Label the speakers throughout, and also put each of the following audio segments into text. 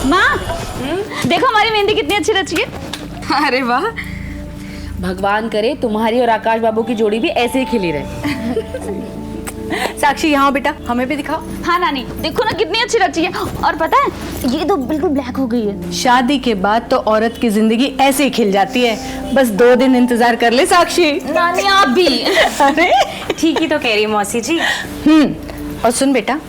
Speaker 1: माँ देखो हमारी मेहंदी कितनी अच्छी रची है।
Speaker 2: अरे वाह,
Speaker 3: भगवान करे तुम्हारी और आकाश बाबू की जोड़ी भी ऐसे ही खिली रहे। साक्षी यहाँ बेटा, हमें भी दिखाओ।
Speaker 1: हाँ नानी देखो ना कितनी अच्छी रची है। और पता है ये तो बिल्कुल ब्लैक हो गई है।
Speaker 3: शादी के बाद तो औरत की जिंदगी ऐसे ही खिल जाती है। बस 2 दिन इंतजार कर ले साक्षी।
Speaker 1: नानी आप भी।
Speaker 3: अरे
Speaker 2: ठीक ही तो कह रही है मौसी जी।
Speaker 3: और सुन बेटा,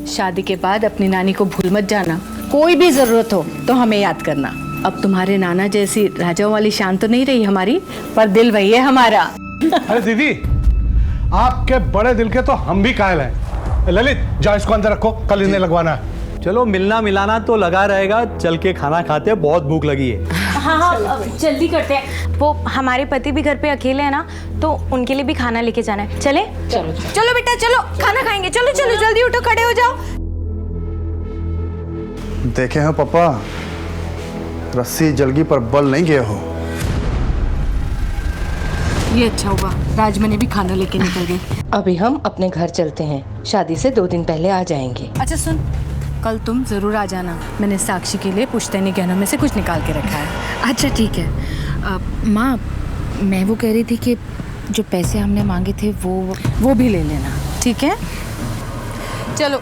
Speaker 3: शादी के बाद अपनी नानी को भूल मत जाना। कोई भी जरूरत हो तो हमें याद करना। अब तुम्हारे नाना जैसी राजाओं वाली शान तो नहीं रही हमारी, पर दिल वही है हमारा।
Speaker 4: अरे दीदी, आपके बड़े दिल के तो हम भी कायल हैं। ललित जाओ इसको अंदर रखो, कल इन्हें लगवाना है।
Speaker 5: चलो मिलना मिलाना तो लगा रहेगा, चल के खाना खाते हैं, बहुत भूख लगी है।
Speaker 2: हाँ, जल्दी करते हैं। वो हमारे पति भी घर पे अकेले हैं ना, तो उनके लिए भी खाना लेके जाना है। चले? चलो बेटा चलो, खाना खाएंगे। चलो चलो जल्दी उठो, खड़े हो जाओ।
Speaker 6: देखे हैं पापा, रस्सी जलगी पर बल नहीं गए हो।
Speaker 3: ये अच्छा हुआ राजमनी भी खाना लेके निकल गई।
Speaker 7: अभी हम अपने घर चलते हैं, शादी से 2 दिन पहले आ जाएंगे।
Speaker 3: अच्छा सुन, कल तुम जरूर आ जाना। मैंने साक्षी के लिए पुश्तैनी गहनों में से कुछ निकाल के रखा है।
Speaker 8: अच्छा ठीक है। माँ मैं वो कह रही थी कि जो पैसे हमने मांगे थे
Speaker 3: वो भी ले लेना, ठीक है? चलो।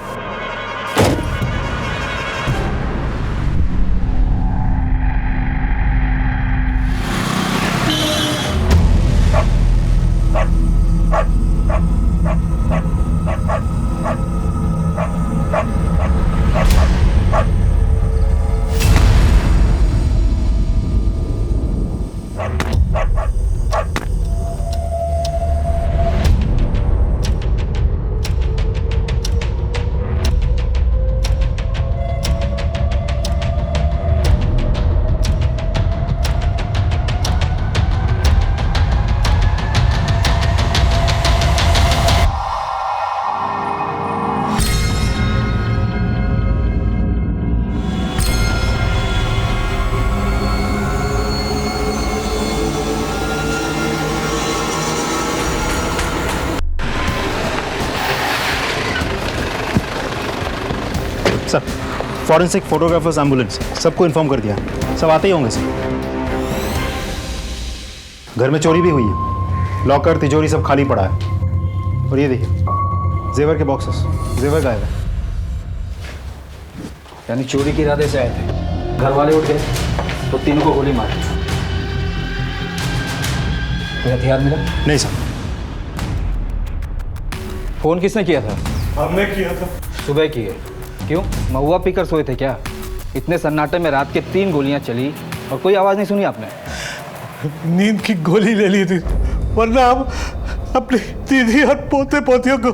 Speaker 5: सर, फॉरेंसिक फोटोग्राफर्स एम्बुलेंस सबको इन्फॉर्म कर दिया। सब आते ही होंगे सर। घर में चोरी भी हुई है, लॉकर तिजोरी सब खाली पड़ा है। और ये देखिए जेवर के बॉक्सेस, जेवर गायब है।
Speaker 9: यानी चोरी के इरादे से आए थे, घर वाले उठ गए तो तीनों को गोली मारी। कोई हथियार मिला?
Speaker 5: नहीं सर।
Speaker 9: फोन किसने किया था?
Speaker 4: हमने किया था।
Speaker 9: सुबह किए। क्यों, महुआ पीकर सोए थे क्या? इतने सन्नाटे में रात के 3 गोलियां चली और कोई आवाज़ नहीं सुनी आपने?
Speaker 4: नींद की गोली ले ली थी, वरना हम अपनी दीदी और पोते पोतियों को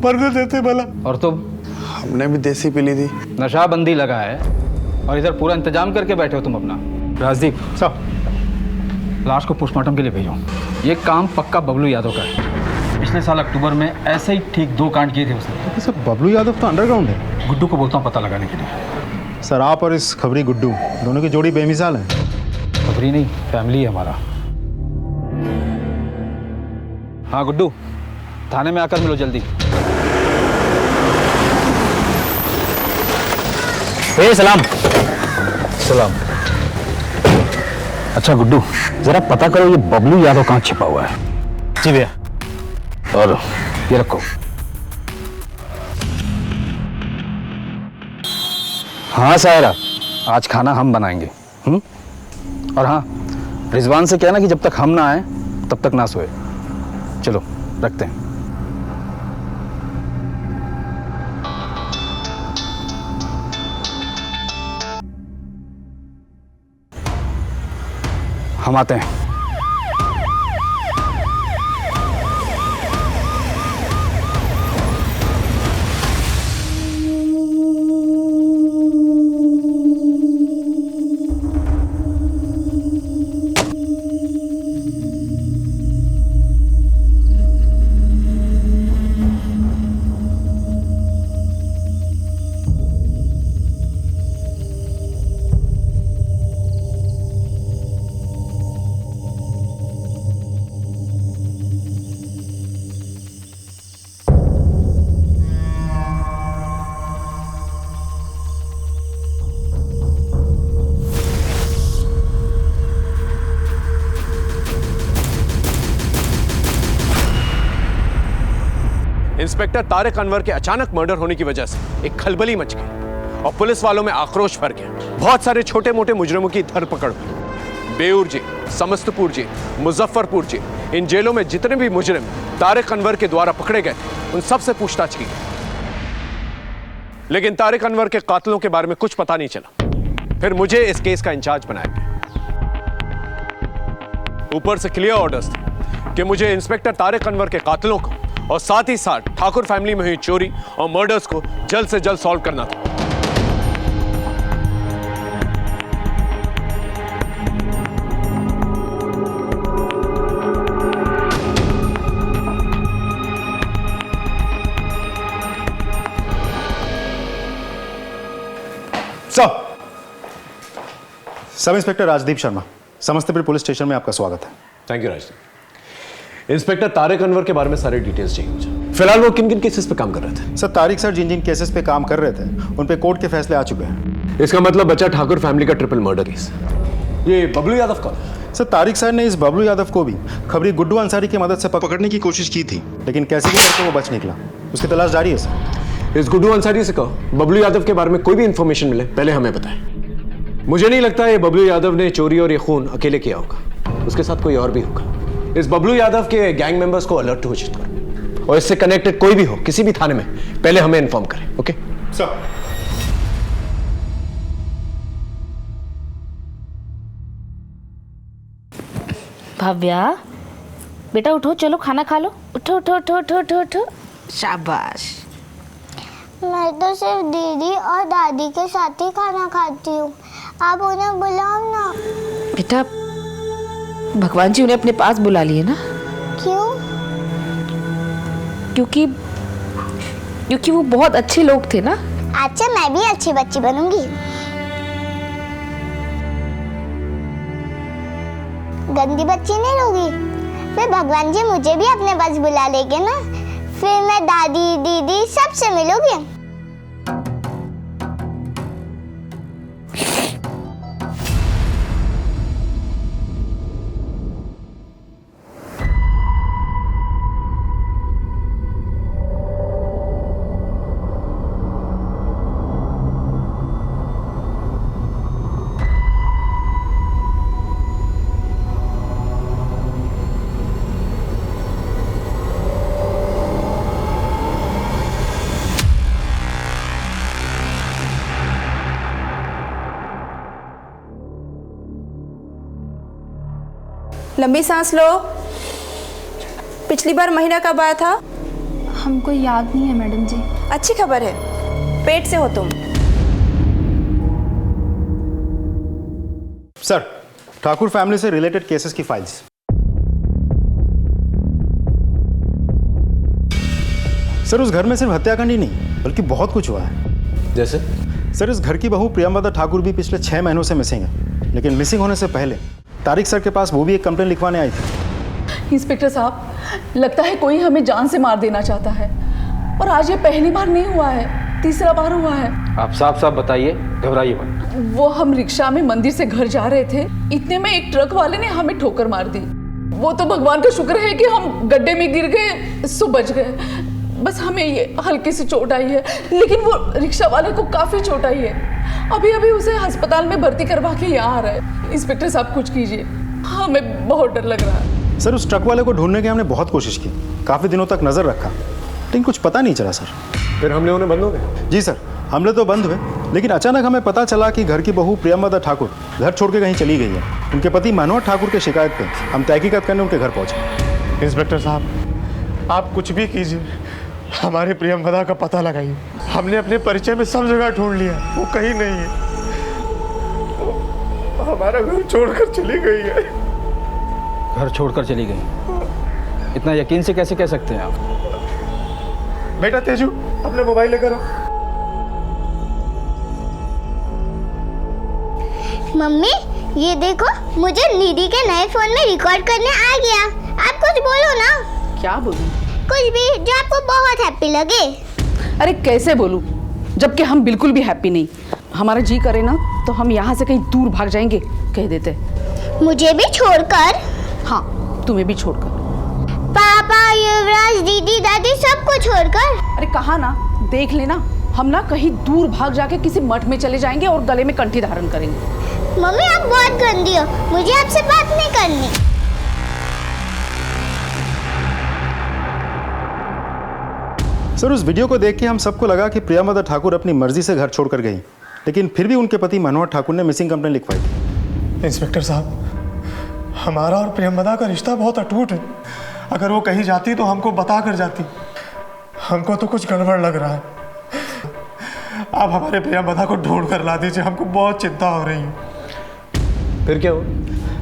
Speaker 4: मरने देते भला।
Speaker 9: और तुम?
Speaker 6: हमने भी देसी पी ली थी।
Speaker 9: नशाबंदी लगा है और इधर पूरा इंतजाम करके बैठे हो तुम अपना। राजदीप
Speaker 5: सर,
Speaker 9: लाश को पोस्टमार्टम के लिए भेजो। ये काम पक्का बबलू यादव का है। पिछले साल अक्टूबर में ऐसे ही ठीक 2 कांड किए थे उसने।
Speaker 5: सर बबलू यादव तो अंडरग्राउंड है।
Speaker 9: गुड्डू को बोलता हूँ पता लगाने के लिए।
Speaker 5: सर आप और इस खबरी गुड्डू दोनों की जोड़ी बेमिसाल है।
Speaker 9: खबरी नहीं, फैमिली है हमारा। हाँ गुड्डू, थाने में आकर मिलो जल्दी।
Speaker 5: सलाम।
Speaker 9: सलाम। अच्छा गुड्डू, जरा पता करो ये बबलू यादव कहाँ छिपा हुआ है।
Speaker 5: जी भैया।
Speaker 9: और ये रखो। हाँ सायरा, आज खाना हम बनाएंगे। और हाँ, रिजवान से कहना कि जब तक हम ना आए तब तक ना सोए। चलो रखते हैं। हम आते हैं।
Speaker 10: इंस्पेक्टर तारिक अनवर के अचानक मर्डर होने की वजह से एक खलबली मच गई और पुलिस वालों में आक्रोश भर गया। बहुत सारे छोटे मोटे मुजरिमों की धरपकड़ हुई। Beur jail, Samastipur jail, Muzaffarpur jail, इन जेलों में जितने भी मुजरिम तारिक अनवर के द्वारा पकड़े गए उन सब से पूछताछ की गई, लेकिन तारिक अनवर के कातिलों के बारे में कुछ पता नहीं चला। फिर मुझे इस केस का इंचार्ज बनाया गया। ऊपर से क्लियर ऑर्डर्स थे कि मुझे इंस्पेक्टर तारिक अनवर के कातिलों को और साथ ही साथ ठाकुर फैमिली में हुई चोरी और मर्डर्स को जल्द से जल्द सॉल्व करना था।
Speaker 5: Sub inspector Rajdeep Sharma, Samastipur police station में आपका स्वागत है।
Speaker 10: Thank you Rajdeep. Inspector Tariq Anwar के बारे में सारे डिटेल्स चाहिए मुझे। फिलहाल वो किन किन केसेस पे काम कर रहे थे?
Speaker 5: सर, तारिक सर जिन जिन केसेस पे काम कर रहे थे उन पे कोर्ट के फैसले आ चुके हैं।
Speaker 10: इसका मतलब बचा ठाकुर फैमिली का ट्रिपल मर्डर केस। ये बबलू यादव कौन?
Speaker 5: सर, तारिक सर ने इस बबलू यादव को भी खबरी गुड्डू अंसारी की मदद से पकड़ने की कोशिश की थी, लेकिन कैसे भी करके वो बच निकला। उसकी तलाश जारी है सर।
Speaker 10: इस गुड्डू अंसारी से कहो बबलू यादव के बारे में कोई भी इंफॉर्मेशन मिले पहले हमें बताएं। मुझे नहीं लगता ये बबलू यादव ने चोरी और ये खून अकेले किया होगा, उसके साथ कोई और भी होगा। इस बबलू यादव के गैंग मेंबर्स को अलर्ट घोषित करो और इससे कनेक्टेड कोई भी हो किसी भी थाने में पहले हमें इन्फॉर्म करें। Okay
Speaker 5: sir.
Speaker 8: भव्या बेटा उठो, चलो खाना खा लो। उठो उठो उठो उठो उठो उठो। शाबाश।
Speaker 11: मैं तो सिर्फ दीदी और दादी के साथ ही खाना खाती हूँ, आप उन्हें बुलाओ ना।
Speaker 8: बेटा भगवान जी उन्हें अपने पास बुला लिए ना।
Speaker 11: क्यों?
Speaker 8: क्योंकि वो बहुत अच्छे लोग थे ना।
Speaker 11: अच्छा, मैं भी अच्छी बच्ची बनूंगी। गंदी बच्ची नहीं होगी। फिर भगवान जी मुझे भी अपने पास बुला लेंगे ना, फिर मैं दादी दीदी सबसे मिलूंगी।
Speaker 2: लंबी सांस लो। पिछली बार महीना कब आया था?
Speaker 1: हमको याद नहीं है मैडम जी।
Speaker 2: अच्छी खबर है, पेट से हो तुम।
Speaker 5: सर, ठाकुर फैमिली से रिलेटेड केसेस की फाइल्स। सर, उस घर में सिर्फ हत्याकांड ही नहीं बल्कि बहुत कुछ हुआ है।
Speaker 10: जैसे?
Speaker 5: सर, इस घर की बहू प्रियंवदा ठाकुर भी पिछले 6 महीनों से मिसिंग है, लेकिन मिसिंग होने से पहले तारिक सर के पास वो भी एक कंप्लेन लिखवाने आई थी।
Speaker 12: इंस्पेक्टर साहब, लगता है कोई हमें जान से मार देना चाहता है, और आज ये पहली बार नहीं हुआ है, तीसरा बार हुआ है।
Speaker 9: आप साफ साफ बताइए, घबराइए मत।
Speaker 12: वो हम रिक्शा में मंदिर से घर जा रहे थे, इतने में एक ट्रक वाले ने हमें ठोकर मार दी। वो तो भगवान का शुक्र है कि हम गड्ढे में गिर गए, सो बच गए। बस हमें ये हल्की सी चोट आई है, लेकिन वो रिक्शा वाले को काफी चोट आई है। अभी अभी उसे अस्पताल में भर्ती करवा के यहाँ आ रहा है। इंस्पेक्टर साहब कुछ कीजिए, हमें बहुत डर लग रहा है।
Speaker 5: सर, उस ट्रक वाले को ढूंढने की हमने बहुत कोशिश की, काफी दिनों तक नजर रखा, लेकिन कुछ पता नहीं चला। सर,
Speaker 10: फिर हमले होने बंद हो गए?
Speaker 5: जी सर, हमले तो बंद हुए, लेकिन अचानक हमें पता चला कि घर की बहू प्रियंवदा ठाकुर घर छोड़ के कहीं चली गई है। उनके पति मनोहर ठाकुर की शिकायत पे हम तहकीकात करने उनके घर पहुंचे।
Speaker 4: इंस्पेक्टर साहब, आप कुछ भी कीजिए, हमारे प्रियंवदा का पता लगाइए। हमने अपने परिचय में सब जगह ढूंढ लिया, वो कहीं नहीं है। हमारा घर छोड़कर चली गई है।
Speaker 9: घर छोड़कर चली गई? इतना यकीन से कैसे कह सकते हैं आप?
Speaker 4: बेटा तेजू, अपने मोबाइल लेकर आओ।
Speaker 11: मम्मी, ये देखो, मुझे निधि के नए फोन में रिकॉर्ड करने आ गया। आप कुछ बोलो ना।
Speaker 12: क्या बोलूं?
Speaker 11: कुछ भी जो आपको बहुत हैप्पी लगे।
Speaker 12: अरे कैसे बोलूं, जबकि हम बिल्कुल भी हैप्पी नहीं। हमारा जी करे ना तो हम यहाँ से कहीं दूर भाग जाएंगे, कह देते।
Speaker 11: मुझे भी छोड़कर?
Speaker 12: हाँ, तुम्हें भी छोड़कर।
Speaker 11: पापा पापा, युवराज, दीदी, दादी सबको छोड़कर।
Speaker 12: अरे कहा ना, देख लेना, हम ना कहीं दूर भाग जाके किसी मठ में चले जाएंगे और गले में कंठी धारण करेंगे।
Speaker 11: मम्मी आप बहुत गंदी हो, मुझे आपसे बात नहीं करनी।
Speaker 5: सर, उस वीडियो को देख के हम सबको लगा कि प्रियमदा ठाकुर अपनी मर्जी से घर छोड़कर गई, लेकिन फिर भी उनके पति मनोहर ठाकुर ने मिसिंग कंप्लेंट लिखवाई थी।
Speaker 4: इंस्पेक्टर साहब, हमारा और प्रियमदा का रिश्ता बहुत अटूट है। अगर वो कहीं जाती तो हमको बता कर जाती। हमको तो कुछ गड़बड़ लग रहा है। आप हमारे प्रियमदा को ढूंढ कर ला दीजिए, हमको बहुत चिंता हो रही है।
Speaker 10: फिर क्या हुआ?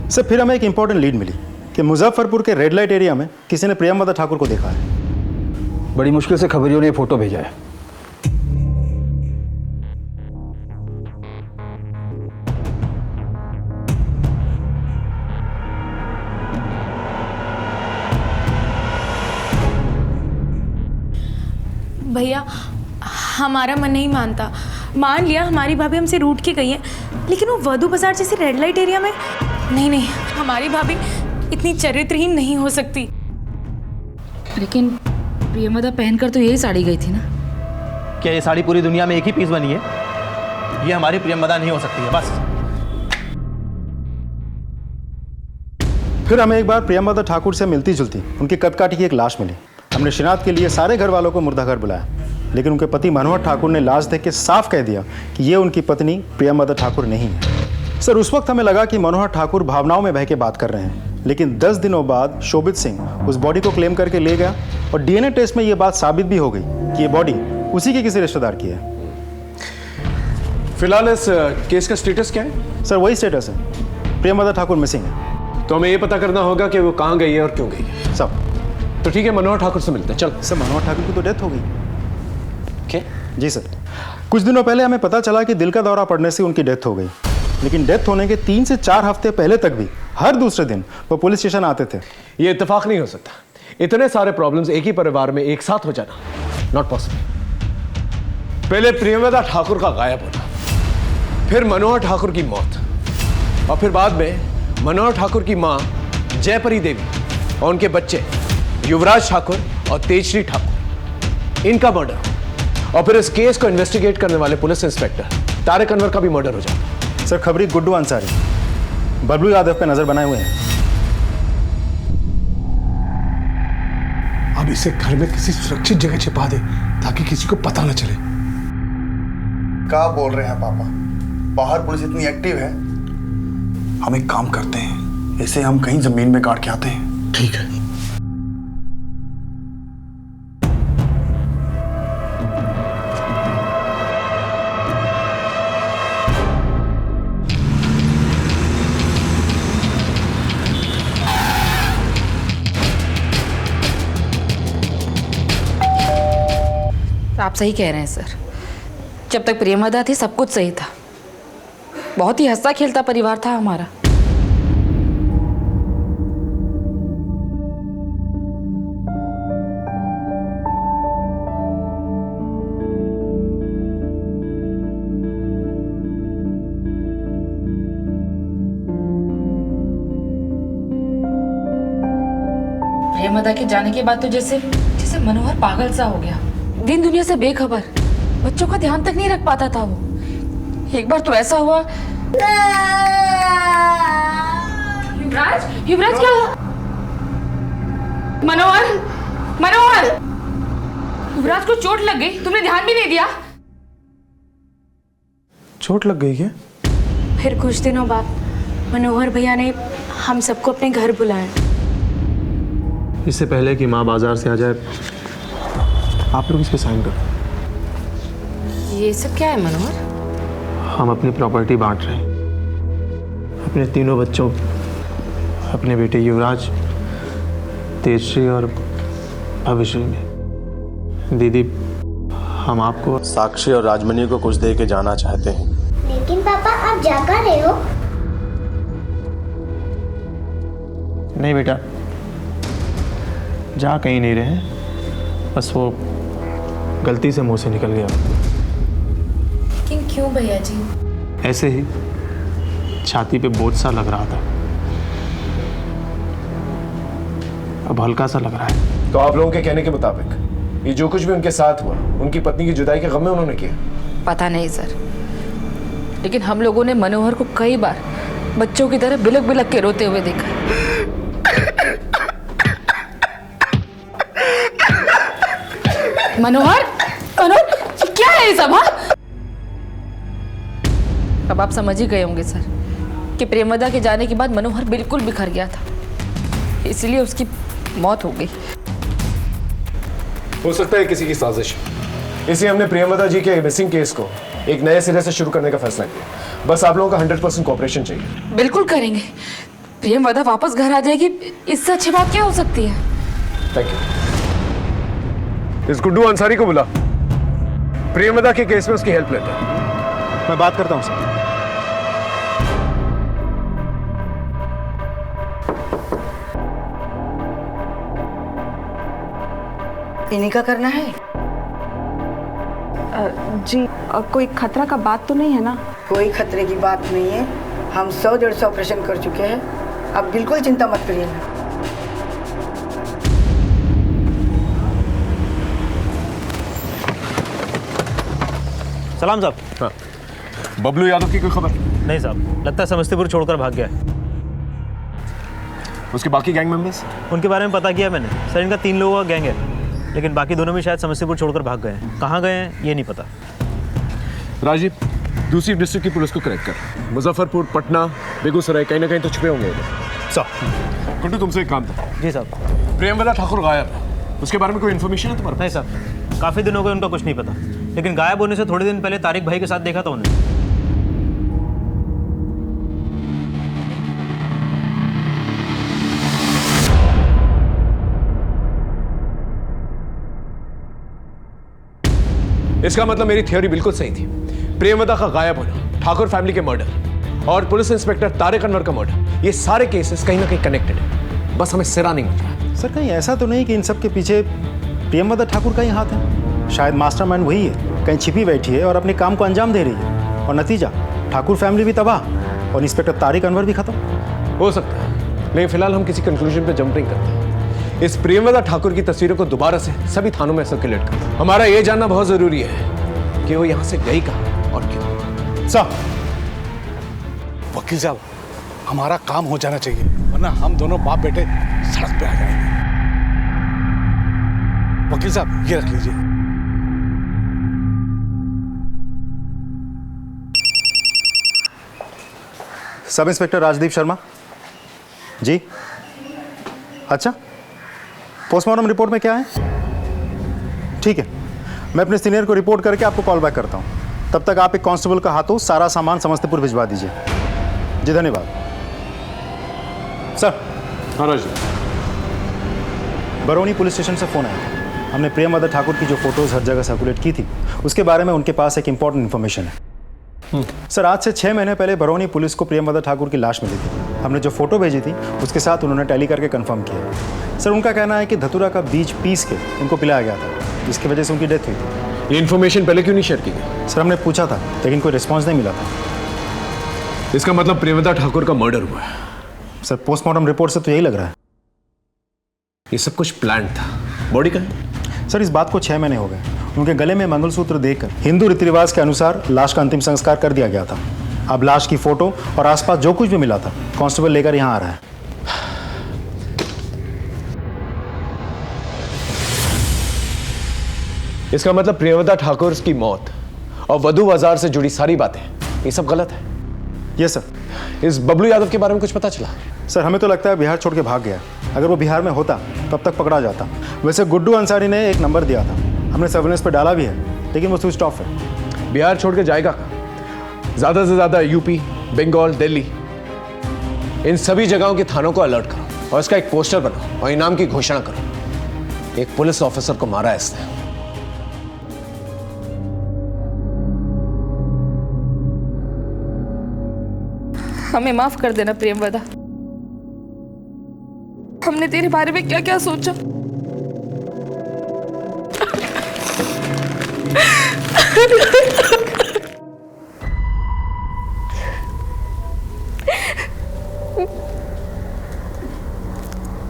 Speaker 5: सर, फिर हमें एक इंपॉर्टेंट लीड मिली कि मुजफ्फरपुर के रेड लाइट एरिया में किसी ने प्रियमदा ठाकुर को देखा है।
Speaker 9: बड़ी मुश्किल से खबरियों ने फोटो भेजा है।
Speaker 2: भैया, हमारा मन नहीं मानता। मान लिया हमारी भाभी हमसे रूठ के गई है, लेकिन वो वधू बाजार जैसे रेड लाइट एरिया में नहीं, हमारी भाभी इतनी चरित्रहीन नहीं हो सकती।
Speaker 8: लेकिन प्रियमदा पहनकर तो यही साड़ी गई थी ना।
Speaker 13: क्या ये साड़ी पूरी दुनिया में एक ही पीस बनी है? ये हमारी प्रियमदा नहीं हो सकती है, बस।
Speaker 5: फिर हमें एक बार प्रियमदा ठाकुर से मिलती जुलती उनकी कदकाठी की एक लाश मिली। हमने शिनाख्त के लिए सारे घर वालों को मुर्दाघर बुलाया, लेकिन उनके पति मनोहर ठाकुर ने लाश देख के साफ कह दिया कि ये उनकी पत्नी प्रियमदा ठाकुर नहीं है। सर, उस वक्त हमें लगा कि मनोहर ठाकुर भावनाओं में बह के बात कर रहे हैं, लेकिन 10 दिनों बाद शोभित सिंह उस बॉडी को क्लेम करके ले गया और डीएनए टेस्ट में ये बात साबित भी हो गई कि ये बॉडी उसी के किसी रिश्तेदार की है।
Speaker 10: फिलहाल इस केस का स्टेटस क्या है?
Speaker 5: सर, वही स्टेटस है, प्रियमदा ठाकुर मिसिंग है।
Speaker 10: तो हमें ये पता करना होगा कि वो कहाँ गई है और क्यों गई है।
Speaker 5: सब
Speaker 10: तो ठीक है, मनोहर ठाकुर से मिलते हैं। चल।
Speaker 5: सर, मनोहर ठाकुर की तो डेथ हो गई।
Speaker 10: क्या?
Speaker 5: जी सर, कुछ दिनों पहले हमें पता चला कि दिल का दौरा पड़ने से उनकी डेथ हो गई, लेकिन डेथ होने के 3 से 4 हफ्ते पहले तक भी हर दूसरे दिन वो पुलिस स्टेशन आते थे।
Speaker 10: ये इत्तेफाक नहीं हो सकता। इतने सारे प्रॉब्लम्स एक ही परिवार में एक साथ हो जाना नॉट पॉसिबल। पहले प्रियमदा ठाकुर का गायब होना, फिर मनोहर ठाकुर की मौत, और फिर बाद में मनोहर ठाकुर की मां जयपरी देवी और उनके बच्चे युवराज ठाकुर और तेजश्री ठाकुर, इनका मर्डर, और फिर इस केस को इन्वेस्टिगेट करने वाले पुलिस इंस्पेक्टर तारिक अनवर का भी मर्डर हो जाता।
Speaker 5: सर, खबरी गुड्डू अंसारी बबलू यादव पे नजर बनाए हुए हैं।
Speaker 4: अब इसे घर में किसी सुरक्षित जगह छिपा दे ताकि किसी को पता न चले।
Speaker 6: क्या बोल रहे हैं पापा? बाहर पुलिस इतनी एक्टिव है। हम एक काम करते हैं, इसे हम कहीं जमीन में गाड़ के आते हैं।
Speaker 4: ठीक है।
Speaker 8: आप सही कह रहे हैं सर। जब तक प्रियमदा थी सब कुछ सही था। बहुत ही हंसता खेलता परिवार था हमारा। प्रियमदा के जाने के बाद तो जैसे मनोहर पागल सा हो गया, दिन दुनिया से बेखबर, बच्चों का ध्यान तक नहीं रख पाता था वो। एक बार तो ऐसा हुआ। युवराज, युवराज क्या हुआ? मनोहर, मनोहर, युवराज को चोट लग गई, तुमने ध्यान भी नहीं दिया।
Speaker 4: चोट लग गई है?
Speaker 2: फिर कुछ दिनों बाद मनोहर भैया ने हम सबको अपने घर बुलाया।
Speaker 13: इससे पहले कि माँ बाजार से आ जाए, आप लोग इस पे साइन करो।
Speaker 8: ये सब क्या है मनोहर?
Speaker 13: हम अपनी प्रॉपर्टी बांट रहे हैं अपने तीनों बच्चों, अपने बेटे युवराज, तेजश्री और भविष्य में। दीदी, हम आपको साक्षी और राजमणि को कुछ दे के जाना चाहते हैं।
Speaker 11: लेकिन पापा आप जा कर रहे हो?
Speaker 13: नहीं बेटा, जा कहीं नहीं रहे, बस वो गलती से मुंह से निकल गया।
Speaker 2: लेकिन क्यों भैया जी?
Speaker 13: ऐसे ही छाती पे बोझ सा लग रहा था, अब हल्का सा लग रहा है।
Speaker 10: तो आप लोगों के कहने के मुताबिक ये जो कुछ भी उनके साथ हुआ उनकी पत्नी की जुदाई के गम में उन्होंने किया?
Speaker 8: पता नहीं सर, लेकिन हम लोगों ने मनोहर को कई बार बच्चों की तरह बिलक बिलक के रोते हुए देखा। मनोहर, मनोहर क्या है ये सब? हाँ, अब आप समझ ही गए होंगे सर कि प्रेमदा के जाने के बाद मनोहर बिल्कुल बिखर गया था, इसलिए उसकी मौत हो गई।
Speaker 10: हो सकता है किसी की साजिश, इसलिए हमने प्रेमदा जी के मिसिंग केस को एक नए सिरे से शुरू करने का फैसला किया। बस आप लोगों का 100% कोऑपरेशन चाहिए।
Speaker 8: बिल्कुल करेंगे। प्रेमदा वापस घर आ जाएगी, इससे अच्छी बात क्या हो सकती है?
Speaker 10: Thank you. इस गुड्डू अंसारी को बुला, प्रेमदा के केस में उसकी हेल्प लेते हैं।
Speaker 5: मैं बात करता हूं सर।
Speaker 3: इन्हीं का करना है?
Speaker 14: जी, कोई खतरा का बात तो नहीं है ना?
Speaker 3: कोई खतरे की बात नहीं है। हम 100-150 ऑपरेशन कर चुके हैं, अब बिल्कुल चिंता मत करिए।
Speaker 13: सलाम साहब।
Speaker 10: हाँ। बबलू यादव की कोई खबर?
Speaker 13: नहीं साहब, लगता है समस्तीपुर छोड़कर भाग गया है।
Speaker 10: उसके बाकी गैंग मेंबर्स?
Speaker 13: उनके बारे में पता किया मैंने सर, इनका 3 लोगों का गैंग है, लेकिन बाकी दोनों भी शायद समस्तीपुर छोड़कर भाग गए हैं। कहाँ गए हैं ये नहीं पता।
Speaker 10: राजीव, दूसरी डिस्ट्रिक्ट की पुलिस को करेक्ट कर। मुजफ्फरपुर, पटना, बेगूसराय, कहीं ना कहीं तो छुपे होंगे साहब। गुड्डू, तुमसे एक काम था।
Speaker 13: जी साहब।
Speaker 10: प्रेमदा ठाकुर गायब है, उसके बारे में कोई इन्फॉर्मेशन है तुम्हारे?
Speaker 13: नहीं साहब, काफ़ी दिन हो गए, उनका कुछ नहीं पता, लेकिन गायब होने से थोड़े दिन पहले तारिक भाई के साथ देखा था उन्हें।
Speaker 10: इसका मतलब मेरी थ्योरी बिल्कुल सही थी। प्रेमदा का गायब होना, ठाकुर फैमिली के मर्डर और पुलिस इंस्पेक्टर तारिक अनवर का मर्डर, ये सारे केसेस कहीं ना कहीं कनेक्टेड है। बस हमें सिरा नहीं मिल रहा।
Speaker 5: सर कहीं ऐसा तो नहीं कि इन सब के पीछे प्रेमदा ठाकुर का ही हाथ है? शायद मास्टरमाइंड वही है, कहीं छिपी बैठी है और अपने काम को अंजाम दे रही है, और नतीजा ठाकुर फैमिली भी तबाह और इंस्पेक्टर तारिक अनवर भी खत्म।
Speaker 10: हो सकता है, लेकिन फिलहाल हम किसी कंक्लूजन पे जंप नहीं करते। इस प्रेमदा ठाकुर की तस्वीरों को दोबारा से सभी थानों में सर्कुलेट करें। हमारा ये जानना बहुत जरूरी है कि वो यहाँ से गई कहाँ और क्यों।
Speaker 15: साहब, वकील साहब, हमारा काम हो जाना चाहिए, वरना हम दोनों बाप बेटे सड़क पे आ जाएंगे। वकील साहब, ये रख लीजिए।
Speaker 5: Sub inspector Rajdeep Sharma ji. अच्छा, पोस्टमार्टम रिपोर्ट में क्या है? ठीक है, मैं अपने सीनियर को रिपोर्ट करके आपको कॉल बैक करता हूं। तब तक आप एक कांस्टेबल का हाथों सारा सामान समस्तीपुर भिजवा दीजिए। जी धन्यवाद सर।
Speaker 10: हाँ राजीव।
Speaker 5: बरौनी पुलिस स्टेशन से फ़ोन आया। हमने प्रेमदा ठाकुर की जो फोटोज़ हर जगह सर्कुलेट की थी, उसके बारे में उनके पास एक इंपॉर्टेंट इन्फॉर्मेशन है। सर, आज से 6 महीने पहले बरौनी पुलिस को प्रेमदा ठाकुर की लाश मिली थी। हमने जो फोटो भेजी थी उसके साथ उन्होंने टैली करके कंफर्म किया। सर, उनका कहना है कि धतूरा का बीज पीस के उनको पिलाया गया था, जिसकी वजह से उनकी डेथ हुई थी।
Speaker 10: ये इन्फॉर्मेशन पहले क्यों नहीं शेयर की गई?
Speaker 5: सर, हमने पूछा था लेकिन कोई रिस्पॉन्स नहीं मिला था।
Speaker 10: इसका मतलब प्रेमदा ठाकुर का मर्डर हुआ है?
Speaker 5: सर, पोस्टमार्टम रिपोर्ट से तो यही लग रहा है।
Speaker 10: ये सब कुछ प्लान था। बॉडी का?
Speaker 5: सर, इस बात को 6 महीने हो गए। उनके गले में मंगलसूत्र देकर हिंदू रीति रिवाज के अनुसार लाश का अंतिम संस्कार कर दिया गया था। अब लाश की फोटो और आसपास जो कुछ भी मिला था कांस्टेबल लेकर यहाँ आ रहा है।
Speaker 10: इसका मतलब प्रेमदा ठाकुर की मौत और वधू बाजार से जुड़ी सारी बातें, ये सब गलत है।
Speaker 5: Yes sir.
Speaker 10: इस बबलू यादव के बारे में कुछ पता चला?
Speaker 5: सर, हमें तो लगता है बिहार छोड़ के भाग गया। अगर वो बिहार में होता तब तक पकड़ा जाता। वैसे गुड्डू अंसारी ने एक नंबर दिया था, हमने सर्वेलेंस पे डाला भी है, लेकिन वो स्विच ऑफ है।
Speaker 10: बिहार छोड़ के जाएगा कहाँ? ज़्यादा से ज़्यादा यूपी, बंगाल, दिल्ली, इन सभी जगहों के थानों को अलर्ट करो और इसका एक पोस्टर बनाओ और इनाम की घोषणा करो। एक पुलिस ऑफिसर को मारा है इसने।
Speaker 8: हमें माफ कर देना प्रेमदा। हमने तेरे बारे में क्या क्या सोचा।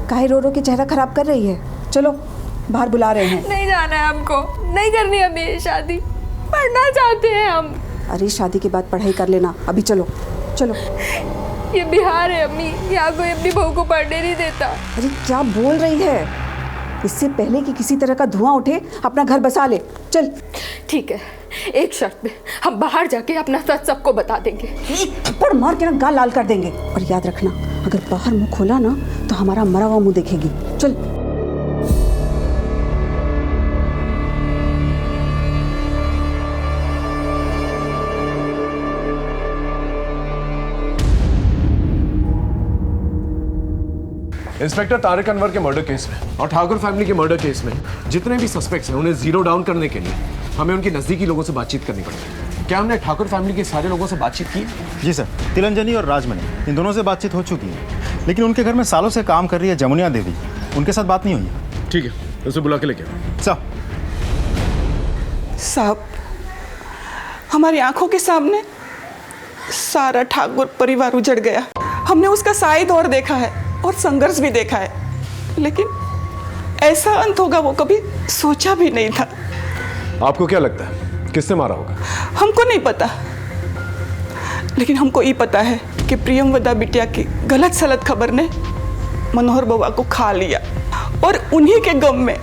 Speaker 14: काहे रो रो के चेहरा खराब कर रही है? चलो बाहर बुला रहे हैं।
Speaker 2: नहीं जाना है हमको, नहीं करनी हमें ये शादी, पढ़ना चाहते हैं हम।
Speaker 14: अरे शादी के बाद पढ़ाई कर लेना, अभी चलो चलो।
Speaker 2: ये बिहार है अम्मी, यहाँ कोई अपनी बहू को पढ़ने नहीं देता।
Speaker 14: अरे क्या बोल रही है? इससे पहले कि किसी तरह का धुआं उठे अपना घर बसा ले, चल।
Speaker 8: ठीक है, एक शर्त पे, हम बाहर जाके अपना सच सबको बता देंगे।
Speaker 14: एक थप्पड़ मार के ना गाल लाल कर देंगे। और याद रखना, अगर बाहर मुंह खोला ना तो हमारा मरा हुआ मुंह देखेगी। चल।
Speaker 10: इंस्पेक्टर तारिक अनवर के मर्डर केस में और ठाकुर फैमिली के मर्डर केस में जितने भी सस्पेक्ट्स हैं उन्हें जीरो डाउन करने के लिए हमें उनके नजदीकी लोगों से बातचीत करनी पड़ेगी। क्या हमने ठाकुर फैमिली के सारे लोगों से बातचीत की?
Speaker 5: जी सर, तिलंजनी और राजमणि इन दोनों से बातचीत हो चुकी है, लेकिन उनके घर में सालों से काम कर रही है जमुनिया देवी, उनके साथ बात नहीं हुई है।
Speaker 10: ठीक है, उसे बुला के लेके आओ।
Speaker 14: साहब, हमारी आंखों के सामने सारा ठाकुर परिवार उजड़ गया। हमने उसका साई दौर देखा है और संघर्ष भी देखा है, लेकिन ऐसा अंत होगा वो कभी सोचा भी नहीं था।
Speaker 10: आपको क्या लगता है किसने मारा होगा?
Speaker 14: हमको नहीं पता, लेकिन हमको ये पता है कि प्रियमवदा बिटिया की गलत सलत खबर ने मनोहर बउआ को खा लिया और उन्हीं के गम में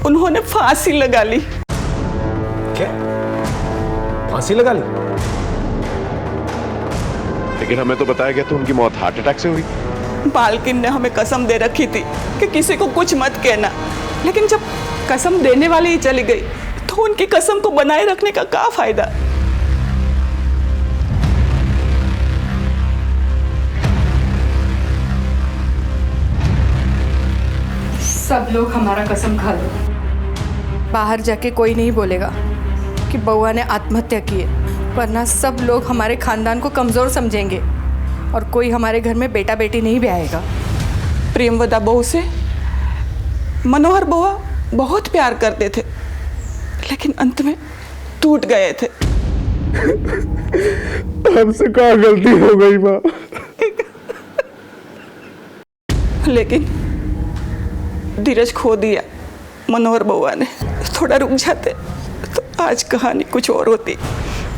Speaker 14: उन्होंने फांसी लगा ली।
Speaker 10: क्या? फांसी लगा ली? लेकिन हमें तो बताया गया था उनकी मौत हार्ट अटैक से हुई।
Speaker 14: मालकिन ने हमें कसम दे रखी थी कि किसी को कुछ मत कहना, लेकिन जब कसम देने वाली ही चली गई तो उनकी कसम को बनाए रखने का क्या फायदा?
Speaker 8: सब लोग हमारा कसम खा लो।
Speaker 2: बाहर जाके कोई नहीं बोलेगा कि बउआ ने आत्महत्या की है, वरना सब लोग हमारे खानदान को कमज़ोर समझेंगे और कोई हमारे घर में बेटा बेटी नहीं भी आएगा।
Speaker 14: प्रेमवदा बहू से मनोहर बुआ बहुत प्यार करते थे, लेकिन अंत में टूट गए थे।
Speaker 4: हमसे क्या गलती हो गई माँ?
Speaker 14: लेकिन धीरज खो दिया मनोहर बुआ ने। थोड़ा रुक जाते तो आज कहानी कुछ और होती।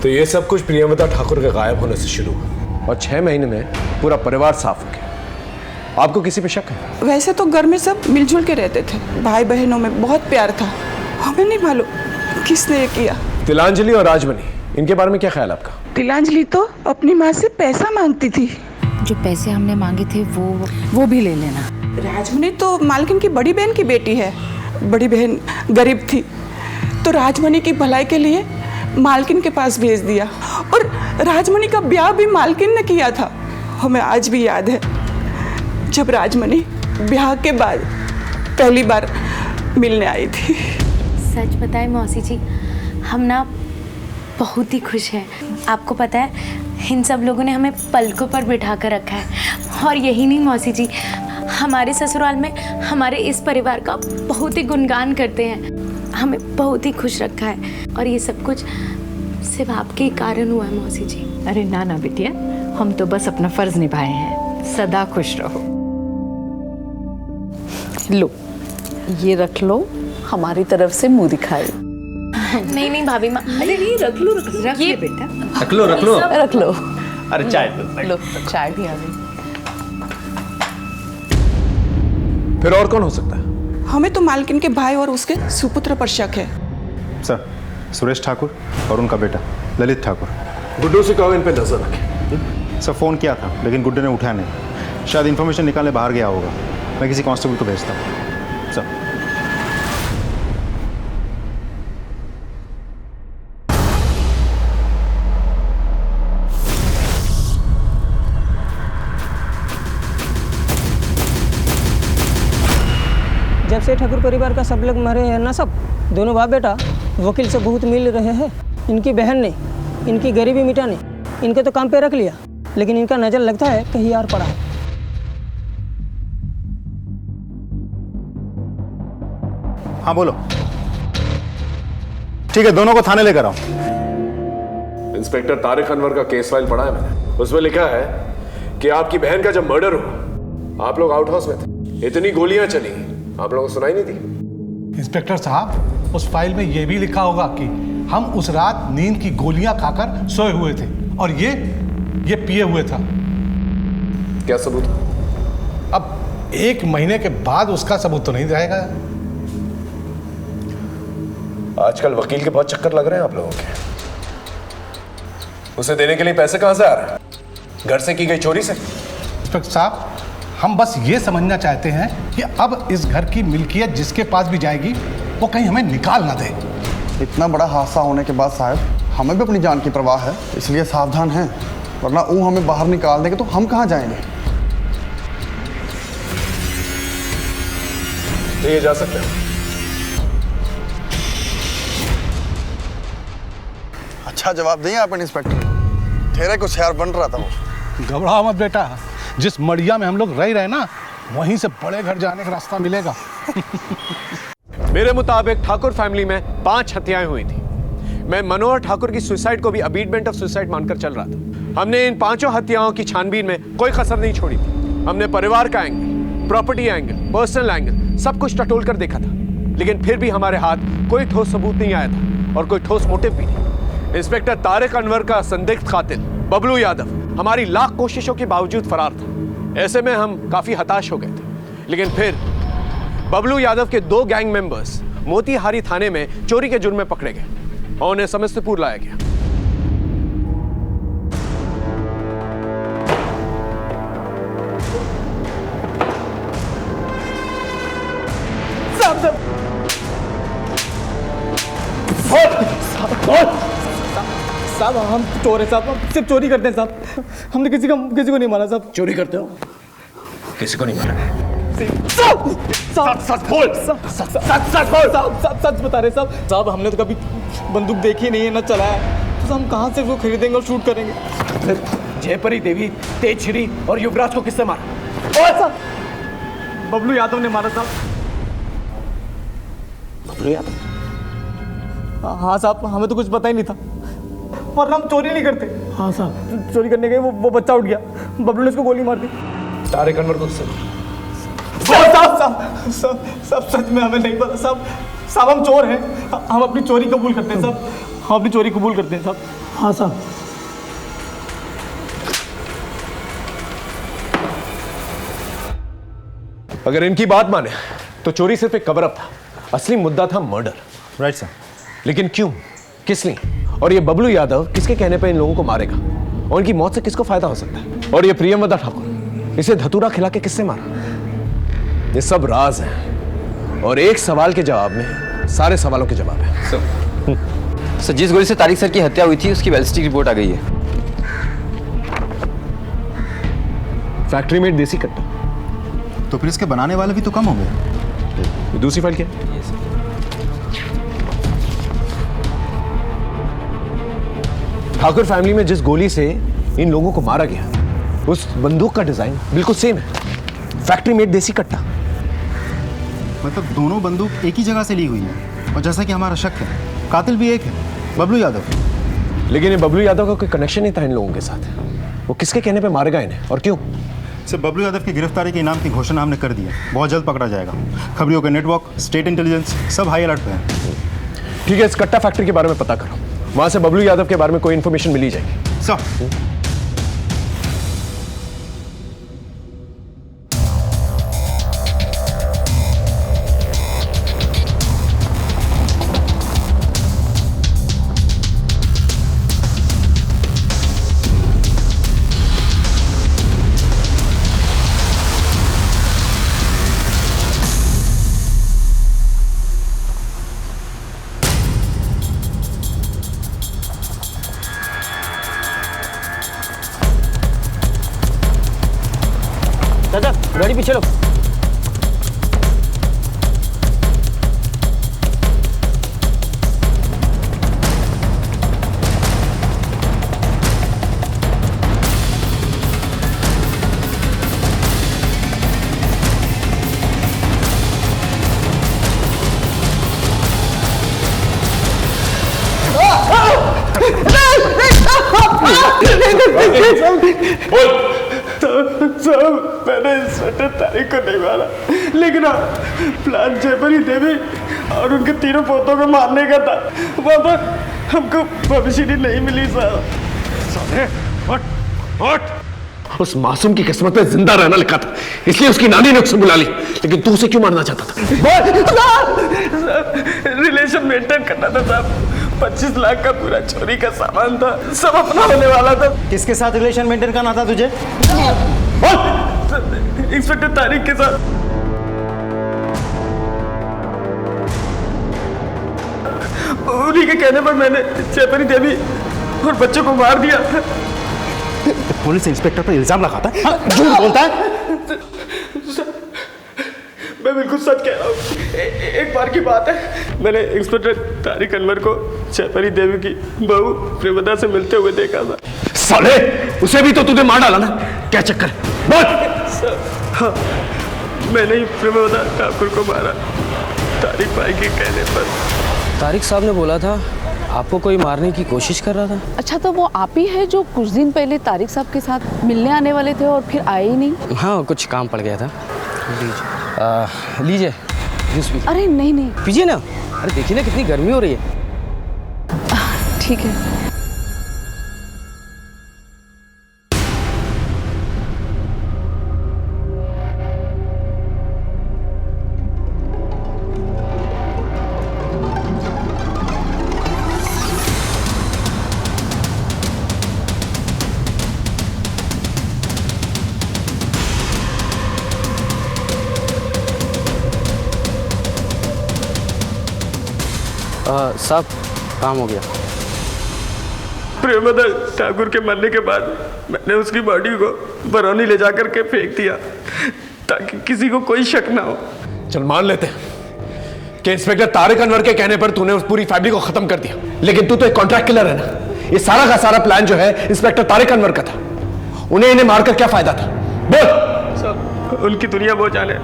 Speaker 10: तो ये सब कुछ प्रियमवदा ठाकुर के गायब होने से शुरू हुआ और 6 महीने में पूरा परिवार साफ हो गया। आपको किसी पे शक है?
Speaker 14: वैसे तो घर में सब मिलजुल के रहते थे, भाई बहनों में बहुत प्यार था। हमें नहीं मालूम किसने ये किया।
Speaker 10: तिलांजलि और राजमणि, इनके बारे में क्या ख्याल आपका?
Speaker 14: तिलांजलि तो अपनी माँ से पैसा मांगती थी।
Speaker 1: जो पैसे हमने मांगे थे वो भी ले लेना।
Speaker 14: राजमणि तो मालकिन की बड़ी बहन की बेटी है। बड़ी बहन गरीब थी तो राजमणि की भलाई के लिए मालकिन के पास भेज दिया, और राजमणि का ब्याह भी मालकिन ने किया था। हमें आज भी याद है जब राजमणि ब्याह के बाद पहली बार मिलने आई थी।
Speaker 16: सच बताएं मौसी जी, हम ना बहुत ही खुश हैं। आपको पता है इन सब लोगों ने हमें पलकों पर बिठा कर रखा है। और यही नहीं मौसी जी, हमारे ससुराल में हमारे इस परिवार का बहुत ही गुणगान करते हैं। हमें बहुत ही खुश रखा है और ये सब कुछ सिर्फ आपके ही कारण हुआ है मौसी जी।
Speaker 3: अरे ना ना बिटिया, हम तो बस अपना फर्ज निभाए हैं। सदा खुश रहो। लो, ये रख लो, हमारी तरफ से मुंह दिखाए।
Speaker 16: नहीं नहीं भाभी माँ,
Speaker 3: अरे नहीं, रख लो रख ले बेटा,
Speaker 5: रख लो
Speaker 3: रख लो।
Speaker 5: अरे चाय दो।
Speaker 3: लो, चाय भी आ गई।
Speaker 10: फिर और कौन हो सकता है?
Speaker 14: हमें तो मालकिन के भाई और उसके सुपुत्र पर शक है।
Speaker 5: सर, सुरेश ठाकुर और उनका बेटा ललित ठाकुर।
Speaker 10: गुड्डू से कहो इन पे नजर रखें।
Speaker 5: सर, फ़ोन किया था लेकिन गुड्डू ने उठाया नहीं, शायद इन्फॉर्मेशन निकालने बाहर गया होगा। मैं किसी कांस्टेबल को भेजता हूँ। सर,
Speaker 17: जब से ठाकुर परिवार का सब लोग मरे हैं ना, सब दोनों बाप बेटा वकील से बहुत मिल रहे हैं। इनकी बहन ने इनकी गरीबी मिटाने इनके तो काम पे रख लिया, लेकिन इनका नज़र लगता है कहीं और पड़ा है।
Speaker 5: हाँ बोलो। ठीक है, दोनों को थाने लेकर आओ।
Speaker 10: इंस्पेक्टर तारिक अनवर का केस फाइल पढ़ा है मैंने। उसमें लिखा है कि आपकी बहन का जब मर्डर हुआ आप लोग आउट हाउस में थे। इतनी गोलियां चली आप लोगों को सुनाई नहीं दी?
Speaker 15: इंस्पेक्टर साहब, उस फाइल में यह भी लिखा होगा कि हम उस रात नींद की गोलियां खाकर सोए हुए थे और ये पिए हुए था।
Speaker 10: क्या सबूत?
Speaker 15: अब 1 महीने के बाद उसका सबूत तो नहीं रहेगा।
Speaker 10: आजकल वकील के बहुत चक्कर लग रहे हैं आप लोगों के। उसे देने के लिए पैसे कहां से आ रहे हैं? घर से की गई चोरी से?
Speaker 15: इंस्पेक्टर साहब, हम बस ये समझना चाहते हैं कि अब इस घर की मिल्कियत जिसके पास भी जाएगी वो कहीं हमें निकाल ना दे।
Speaker 6: इतना बड़ा हादसा होने के बाद साहब, हमें भी अपनी जान की परवाह है, इसलिए सावधान हैं, वरना वो हमें बाहर निकाल देंगे तो हम कहाँ जाएंगे।
Speaker 10: तो ये जा सकते हैं।
Speaker 6: अच्छा जवाब दिए आप इंस्पेक्टर, ठहरे कुछ यार बन रहा था वो।
Speaker 15: घबराओ मत बेटा, जिस मड़िया में हम लोग रह रहे ना, वहीं से बड़े घर जाने का रास्ता मिलेगा।
Speaker 10: मेरे मुताबिक ठाकुर फैमिली में 5 हत्याएं हुई थी। मैं मनोहर ठाकुर की सुसाइड को भी अबीटमेंट ऑफ सुसाइड मानकर चल रहा था। हमने इन 5 हत्याओं की छानबीन में कोई कसर नहीं छोड़ी थी। हमने परिवार का angle, property angle, personal angle सब कुछ टटोल कर देखा था, लेकिन फिर भी हमारे हाथ कोई ठोस सबूत नहीं आया था और कोई ठोस मोटिव भी नहीं। इंस्पेक्टर तारिक अनवर का संदिग्ध कातिल बबलू यादव हमारी लाख कोशिशों के बावजूद फरार था। ऐसे में हम काफी हताश हो गए थे, लेकिन फिर बबलू यादव के 2 गैंग मेंबर्स मोतीहारी थाने में चोरी के जुर्म में पकड़े गए और उन्हें समस्तीपुर लाया गया।
Speaker 17: साहब हम चोर हैं साहब, हम सिर्फ चोरी करते हैं साहब, हमने किसी को नहीं मारा साहब।
Speaker 10: चोरी करते हो? किसी को नहीं मारा?
Speaker 17: सच बोल, सच बता रहे साहब, हमने तो कभी बंदूक देखी नहीं है, ना चलाया, तो हम कहाँ से वो खरीदेंगे और शूट करेंगे।
Speaker 10: जयपरी देवी, तेज श्री और युवराज को किसने मारा?
Speaker 17: और साहब बबलू यादव ने मारा साहब।
Speaker 10: बबलू यादव?
Speaker 17: हाँ साहब, हमें तो कुछ पता ही नहीं था, और हम चोरी नहीं करते। हाँ साहब, चोरी करने गए, वो बच्चा उठ गया, बबलू ने उसको गोली मार दी।
Speaker 10: तारिक अनवर को
Speaker 17: सब सच में हमें नहीं पता साहब, हम चोर हैं, हम अपनी चोरी कबूल करते हैं साहब, हम अपनी चोरी कबूल करते हैं साहब। हाँ साहब।
Speaker 10: अगर इनकी बात माने तो चोरी सिर्फ एक कवर अप था, असली मुद्दा था मर्डर।
Speaker 5: Right sir.
Speaker 10: लेकिन क्यों, किस लिए, और ये बबलू यादव किसके कहने पर इन लोगों को मारेगा, और इनकी मौत से किसको फायदा हो सकता है, और ये प्रियमवदा ठाकुर, इसे धतूरा खिला के किससे मारा? ये सब राज हैं, और एक सवाल के जवाब में सारे सवालों के जवाब है।
Speaker 18: सर, जिस गोली से तारिक सर की हत्या हुई थी उसकी बैलिस्टिक रिपोर्ट आ गई है।
Speaker 10: फैक्ट्री मेड देसी कट्टा।
Speaker 5: तो फिर इसके बनाने वाले भी तो कम हो गए।
Speaker 10: दूसरी फाइल क्या? ठाकुर फैमिली में जिस गोली से इन लोगों को मारा गया, उस बंदूक का डिजाइन बिल्कुल सेम है, फैक्ट्री मेड देसी कट्टा।
Speaker 5: मतलब दोनों बंदूक एक ही जगह से ली हुई है, और जैसा कि हमारा शक है, कातिल भी एक है, बबलू यादव।
Speaker 10: लेकिन ये बबलू यादव का कोई कनेक्शन नहीं था इन लोगों के साथ। वो किसके कहने पे मारेगा इन्हें, और क्यों?
Speaker 5: सिर्फ बबलू यादव की गिरफ्तारी के इनाम की घोषणा हमने कर दी है, बहुत जल्द पकड़ा जाएगा। खबरियों का नेटवर्क, स्टेट इंटेलिजेंस सब हाई अलर्ट पे हैं।
Speaker 10: ठीक है, इस कट्टा फैक्ट्री के बारे में पता करो, वहां से बबलू यादव के बारे में कोई इंफॉर्मेशन मिली जाएगी।
Speaker 5: सर।
Speaker 17: चाचा गाड़ी पीछे लो।
Speaker 10: बोल।
Speaker 4: साहब मैंने इंस्पेक्टर तारिक को नहीं मारा, लेकिन प्लान जयपरी देवी और उनके तीनों पोतों को मारने का था। वहाँ पर हमको भविष्य नहीं मिली साहब।
Speaker 10: उस मासूम की किस्मत में जिंदा रहना लिखा था, इसलिए उसकी नानी ने उसे बुला ली। लेकिन तू उसे क्यों मारना चाहता था?
Speaker 4: रिलेशन मेंटेन करना था साहब। 25 लाख का पूरा चोरी का सामान था, सब अपना होने वाला था।
Speaker 5: किसके साथ रिलेशन मेंटेन करना था तुझे?
Speaker 4: इंस्पेक्टर तारिक के साथ। उन्हीं के कहने पर मैंने जयपरी देवी और बच्चों को मार दिया।
Speaker 5: पुलिस इंस्पेक्टर पर इल्जाम लगाता है, झूठ बोलता है।
Speaker 4: मैं बिल्कुल सच कह रहा हूँ। एक बार की बात है, मैंने इंस्पेक्टर तारिक अनवर को जयपरी देवी की बहू प्रेमदा से मिलते हुए देखा था।
Speaker 10: साले, उसे भी तो तूने मार डाला ना, क्या चक्कर है? बोल।
Speaker 4: हाँ, मैंने ही प्रेमदा ठाकुर को मारा, तारिक भाई के कहने पर।
Speaker 18: तारिक साहब ने बोला था आपको कोई मारने की कोशिश कर रहा था।
Speaker 12: अच्छा, तो वो आप ही है जो कुछ दिन पहले तारिक साहब के साथ मिलने आने वाले थे और फिर आए ही नहीं?
Speaker 18: हाँ, कुछ काम पड़ गया था। लीजिए जूस पी।
Speaker 12: अरे नहीं नहीं,
Speaker 18: पीजिए ना। अरे देखिए ना कितनी गर्मी हो रही है।
Speaker 12: ठीक है।
Speaker 18: साहब, काम हो गया।
Speaker 4: प्रेमदा ठाकुर के मरने के बाद मैंने उसकी बॉडी को बरौनी ले जाकर के फेंक दिया ताकि किसी को कोई शक ना हो।
Speaker 10: चल मान लेते हैं कि इंस्पेक्टर तारिक अनवर के कहने पर तूने उस पूरी फैमिली को खत्म कर दिया, लेकिन तू तो एक कॉन्ट्रैक्ट किलर है ना। ये सारा का सारा प्लान जो है इंस्पेक्टर तारिक अनवर का था। उन्हें इन्हें मारकर क्या फायदा था? बोल।
Speaker 4: सब उनकी दुनिया वो जाने,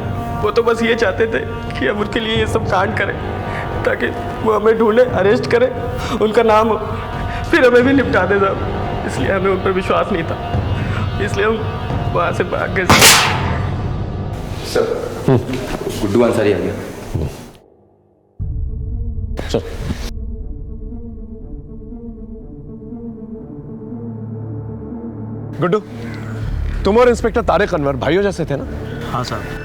Speaker 4: वो तो बस ये चाहते थे कि हम उनके लिए ये सब कांड करें ताकि वो हमें ढूंढे, अरेस्ट करे, उनका नाम हो, फिर हमें भी निपटा दे साहब। इसलिए हमें उन पर विश्वास नहीं था, इसलिए हम वहाँ से भाग गए।
Speaker 18: सर, गुड्डू अंसारी आ गया।
Speaker 10: चल। गुड्डू, तुम और इंस्पेक्टर तारिक अनवर भाइयों जैसे थे ना?
Speaker 13: हाँ साहब।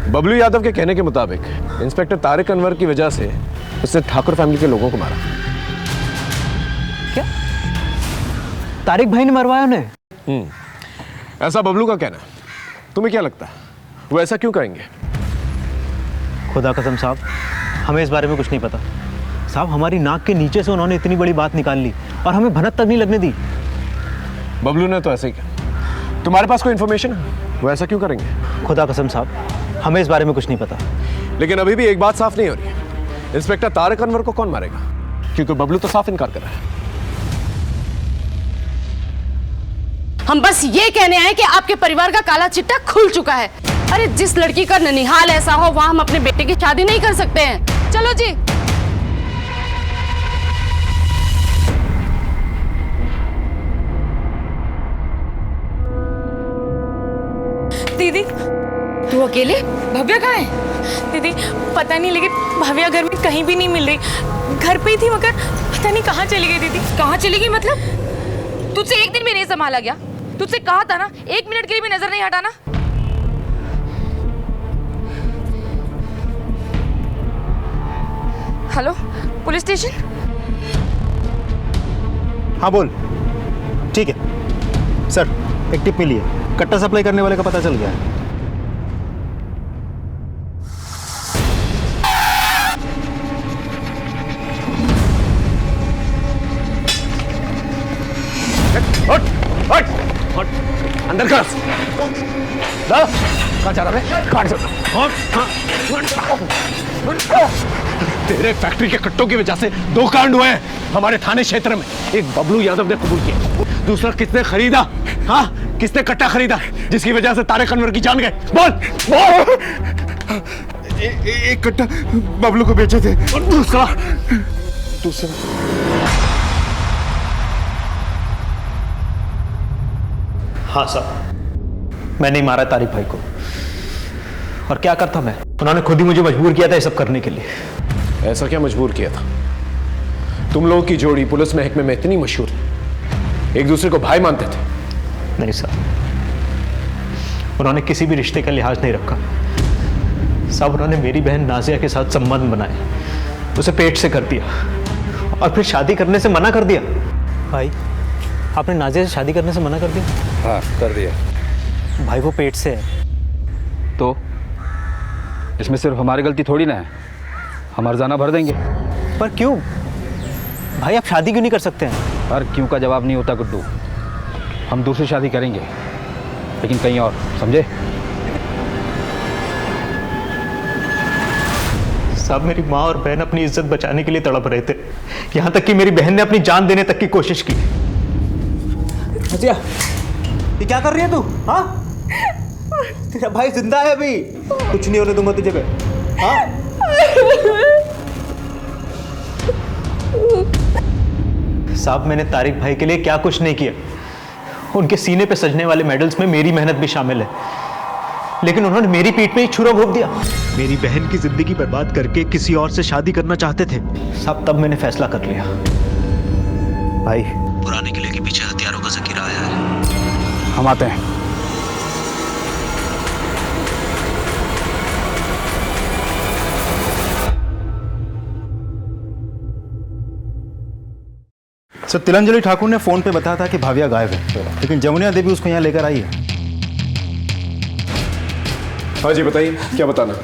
Speaker 10: बबलू यादव के कहने के मुताबिक इंस्पेक्टर तारिक अनवर की वजह से उसने ठाकुर फैमिली के लोगों को मारा।
Speaker 17: क्या तारिक भाई ने मरवाया उन्हें?
Speaker 10: ऐसा बबलू का कहना है। तुम्हें क्या लगता है वो ऐसा क्यों करेंगे?
Speaker 13: खुदा कसम साहब, हमें इस बारे में कुछ नहीं पता साहब। हमारी नाक के नीचे से उन्होंने इतनी बड़ी बात निकाल ली और हमें भनक तक नहीं लगने दी।
Speaker 10: बबलू ने तो ऐसे ही किया। तुम्हारे पास कोई इन्फॉर्मेशन है वो ऐसा क्यों करेंगे?
Speaker 13: खुदा कसम साहब, हमें इस बारे में कुछ नहीं पता।
Speaker 10: लेकिन अभी भी एक बात साफ नहीं हो रही है, इंस्पेक्टर तारिक अनवर को कौन मारेगा? क्योंकि बबलू तो साफ इनकार कर रहा है।
Speaker 16: हम बस ये कहने आए कि आपके परिवार का काला चिट्टा खुल चुका है। अरे जिस लड़की का ननिहाल ऐसा हो वहां हम अपने बेटे की शादी नहीं कर सकते हैं। चलो जी।
Speaker 2: दीदी,
Speaker 8: तू अकेले? भव्या कहाँ है?
Speaker 2: दीदी पता नहीं, लेकिन भव्या घर में कहीं भी नहीं मिल रही। घर पे ही थी मगर पता नहीं कहाँ चली गई। दीदी
Speaker 8: कहाँ चली गई मतलब? तुझसे एक दिन भी नहीं संभाला गया? तुझसे कहा था ना 1 मिनट के लिए भी नजर नहीं हटाना। Hello, police station?
Speaker 5: हाँ बोल। ठीक है सर, एक टिप मिली है, कट्टा सप्लाई करने वाले का पता चल गया है।
Speaker 10: हट, हट, हट, अंदर कर। कहाँ जा रहा है? काट सकता। तेरे फैक्ट्री के कट्टों की वजह से 2 कांड हुए हैं हमारे थाने क्षेत्र में। एक बबलू यादव ने कबूल किया, दूसरा किसने खरीदा? हाँ, किसने कट्टा खरीदा जिसकी वजह से तारिक अनवर की जान गए? बोल, बोल।
Speaker 4: एक कट्टा बबलू को बेचे थे और दूसरा
Speaker 13: हाँ साहब, मैंने ही मारा तारिक भाई को। और क्या करता मैं, उन्होंने खुद ही मुझे मजबूर किया था ये सब करने के लिए।
Speaker 10: ऐसा क्या मजबूर किया था? तुम लोगों की जोड़ी पुलिस महकमे में इतनी मशहूर है, एक दूसरे को भाई मानते थे?
Speaker 13: नहीं साहब, उन्होंने किसी भी रिश्ते का लिहाज नहीं रखा साहब। उन्होंने मेरी बहन नाजिया के साथ संबंध बनाए, उसे पेट से कर दिया और फिर शादी करने से मना कर दिया। भाई, आपने नाजिया से शादी करने से मना कर दिया?
Speaker 9: हाँ, कर दिया।
Speaker 13: भाई वो पेट से है।
Speaker 9: तो इसमें सिर्फ हमारी गलती थोड़ी ना है, हम अर्जाना भर देंगे।
Speaker 13: पर क्यों भाई, आप शादी क्यों नहीं कर सकते हैं?
Speaker 9: हर क्यों का जवाब नहीं होता गुड्डू। हम दूसरी शादी करेंगे, लेकिन कहीं और, समझे?
Speaker 13: साहब, मेरी माँ और बहन अपनी इज्जत बचाने के लिए तड़प रहे थे, यहाँ तक कि मेरी बहन ने अपनी जान देने तक की कोशिश की।
Speaker 17: नाजिया, ये क्या कर रही है तू? हाँ, तेरा भाई जिंदा है अभी, कुछ नहीं होने दूंगा तुझे पे। हाँ?
Speaker 13: साहब, मैंने तारिक भाई के लिए क्या कुछ नहीं किया। उनके सीने पे सजने वाले मेडल्स में मेरी मेहनत भी शामिल है, लेकिन उन्होंने मेरी पीठ में ही छुरा घोंप दिया। मेरी बहन की जिंदगी बर्बाद करके किसी और से शादी करना चाहते थे साहब। तब मैंने फैसला कर लिया। भाई,
Speaker 9: पुराने किले के पीछे हथियारों का जखीरा आया है, हम आते हैं।
Speaker 5: सर, तिलंजलि ठाकुर ने फोन पे बताया था कि भाविया गायब है, लेकिन जमुनिया देवी उसको यहाँ लेकर आई है।
Speaker 10: हाँ जी, बताइए क्या बताना?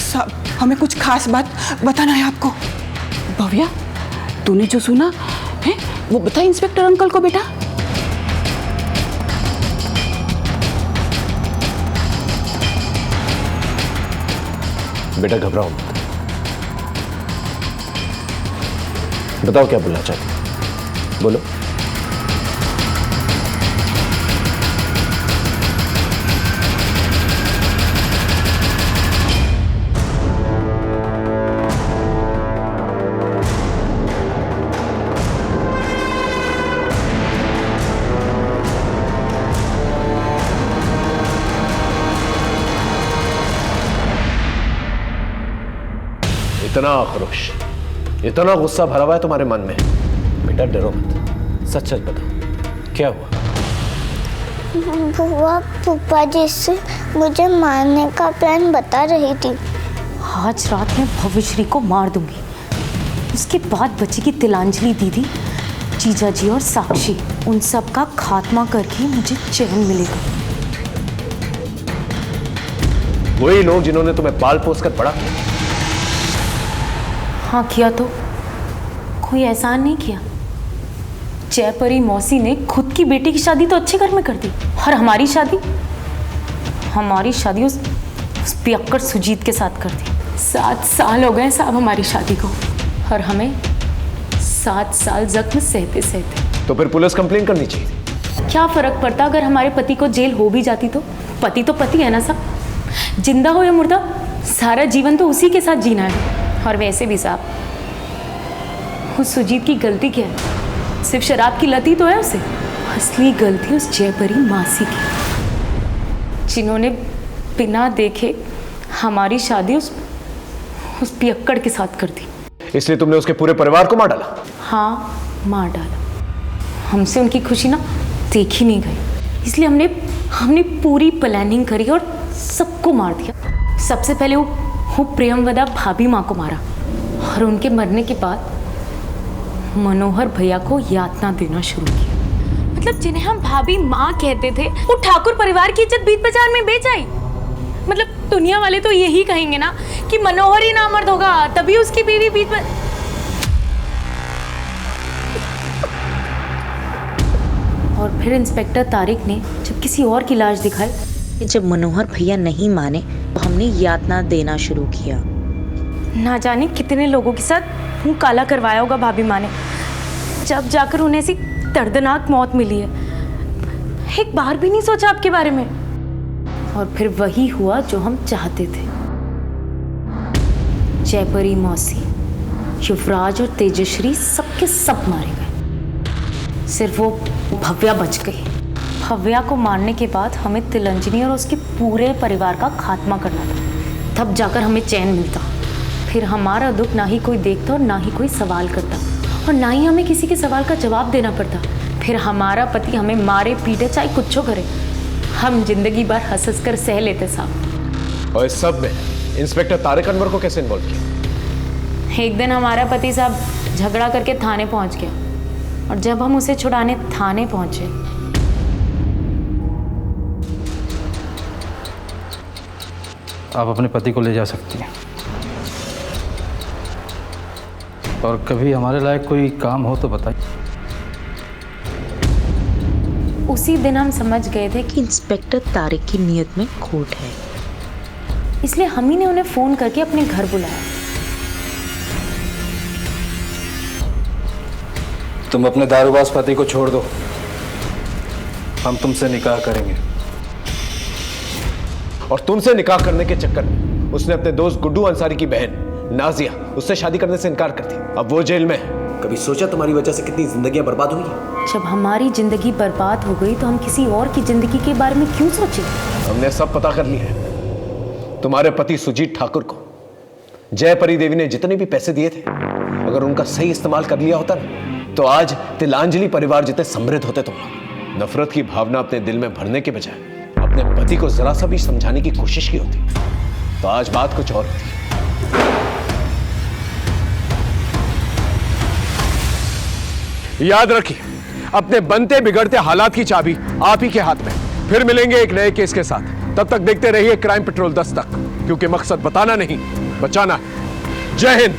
Speaker 14: साहब, हमें कुछ खास बात बताना है आपको। भव्या, तूने जो सुना है वो बता इंस्पेक्टर अंकल को बेटा।
Speaker 10: बेटा घबराओ मत, बताओ क्या बोलना चाहती, बोलो। इतना आक्रोश, इतना गुस्सा भरा हुआ है तुम्हारे मन में। बेटा डरो मत, सच सच बताओ क्या हुआ?
Speaker 11: बुआ पुप्पा जी से मुझे मारने का प्लान बता रही थी।
Speaker 16: आज रात में भविश्री को मार दूंगी, उसके बाद बचेगी तिलांजलि दीदी, जीजा जी और साक्षी। उन सब का खात्मा करके मुझे चैन मिलेगा।
Speaker 10: वही लोग जिन्होंने तुम्हें पाल पोस कर बड़ा किया।
Speaker 16: हाँ किया, तो कोई एहसान नहीं किया। जयपरी मौसी ने खुद की बेटी की शादी तो अच्छे घर में कर दी, और हमारी शादी उस पियक्कड़ सुजीत के साथ कर दी। 7 साल हो गए साहब हमारी शादी को, और हमें 7 साल जख्म सहते सहते।
Speaker 10: तो फिर पुलिस कंप्लेन करनी चाहिए।
Speaker 16: क्या फर्क पड़ता अगर हमारे पति को जेल हो भी जाती तो? पति तो पति है ना साहब, जिंदा हो या मुर्दा, सारा जीवन तो उसी के साथ जीना है। और वैसे भी साहब, उस सुजीत की गलती क्या है? सिर्फ शराब की लत ही तो है उसे। असली गलती उस जयपरी मासी की, जिन्होंने बिना देखे हमारी शादी उस पियक्कड़ के साथ कर दी।
Speaker 10: इसलिए तुमने उसके पूरे परिवार को मार डाला?
Speaker 16: हाँ, मार डाला। हमसे उनकी खुशी ना देखी नहीं गई, इसलिए हमने पूरी प्लानिंग करी और सबको मार दिया। सबसे पहले वो प्रियमवदा भाभी माँ को मारा, और उनके मरने के बाद मनोहर भैया को यातना देना शुरू किया। मतलब जिन्हें हम भाभी माँ कहते थे, वो ठाकुर परिवार की इज्जत बीच बाजार में बेच आई। मतलब दुनिया वाले तो यही कहेंगे ना कि मनोहर ही नामर्द होगा, तभी उसकी बीवी बीच में। और फिर इंस्पेक्टर तारिक ने जब किसी और की लाश दिखाई,
Speaker 19: जब मनोहर भैया नहीं माने तो हमने यातना देना शुरू किया।
Speaker 16: ना जाने कितने लोगों के साथ मुंह काला करवाया होगा भाभी माँ ने, जब जाकर उन्हें ऐसी दर्दनाक मौत मिली है। एक बार भी नहीं सोचा आपके बारे में। और फिर वही हुआ जो हम चाहते थे। जयपरी मौसी, युवराज और तेजश्री सबके सब मारे गए। सिर्फ वो भव्या बच गई। भव्या को मारने के बाद हमें तिलंजनी और उसके पूरे परिवार का खात्मा करना था, तब जाकर हमें चैन मिलता। फिर हमारा दुख ना ही कोई देखता और ना ही कोई सवाल करता, और ना ही हमें किसी के सवाल का जवाब देना पड़ता। फिर हमारा पति हमें मारे पीटे चाहे कुछ करे, हम जिंदगी भर हंस हंस कर सह लेते साहब।
Speaker 10: और इस सब में इंस्पेक्टर तारिक अनवर को कैसे इन्वॉल्व किया?
Speaker 16: एक दिन हमारा पति साहब झगड़ा करके थाने पहुंच गया, और जब हम उसे छुड़ाने थाने पहुंचे,
Speaker 9: आप अपने पति को ले जा सकती हैं, और कभी हमारे लायक कोई काम हो तो बताइए।
Speaker 16: उसी दिन हम समझ गए थे
Speaker 19: कि इंस्पेक्टर तारिक की नीयत में खोट है,
Speaker 16: इसलिए हम ही ने उन्हें फोन करके अपने घर बुलाया।
Speaker 9: तुम अपने दारूबाज पति को छोड़ दो, हम तुमसे निकाह करेंगे।
Speaker 10: और तुमसे निकाह करने के चक्कर में उसने अपने दोस्त गुड्डू अंसारी की बहन नाजिया उससे शादी करने से इनकार कर दी। अब वो जेल में है।
Speaker 20: कभी सोचा तुम्हारी वजह से कितनी जिंदगियां बर्बाद हुई?
Speaker 16: जब हमारी जिंदगी बर्बाद हो गई तो हम किसी और की जिंदगी के बारे में क्यों सोचें?
Speaker 10: हमने सब पता कर लिया है। तुम्हारे पति सुजीत ठाकुर को जयपरी देवी ने जितने भी पैसे दिए थे, अगर उनका सही इस्तेमाल कर लिया होता ना, तो आज तिलांजलि परिवार जितने समृद्ध होते तुम लोग। नफरत की भावना अपने दिल में भरने के बजाय अपने पति को जरा सा भी समझाने की कोशिश की होती, तो आज बात कुछ और होती। याद रखिए, अपने बनते बिगड़ते हालात की चाबी आप ही के हाथ में। फिर मिलेंगे एक नए केस के साथ। तब तक देखते रहिए क्राइम पेट्रोल 10 तक, क्योंकि मकसद बताना नहीं, बचाना है। जय हिंद।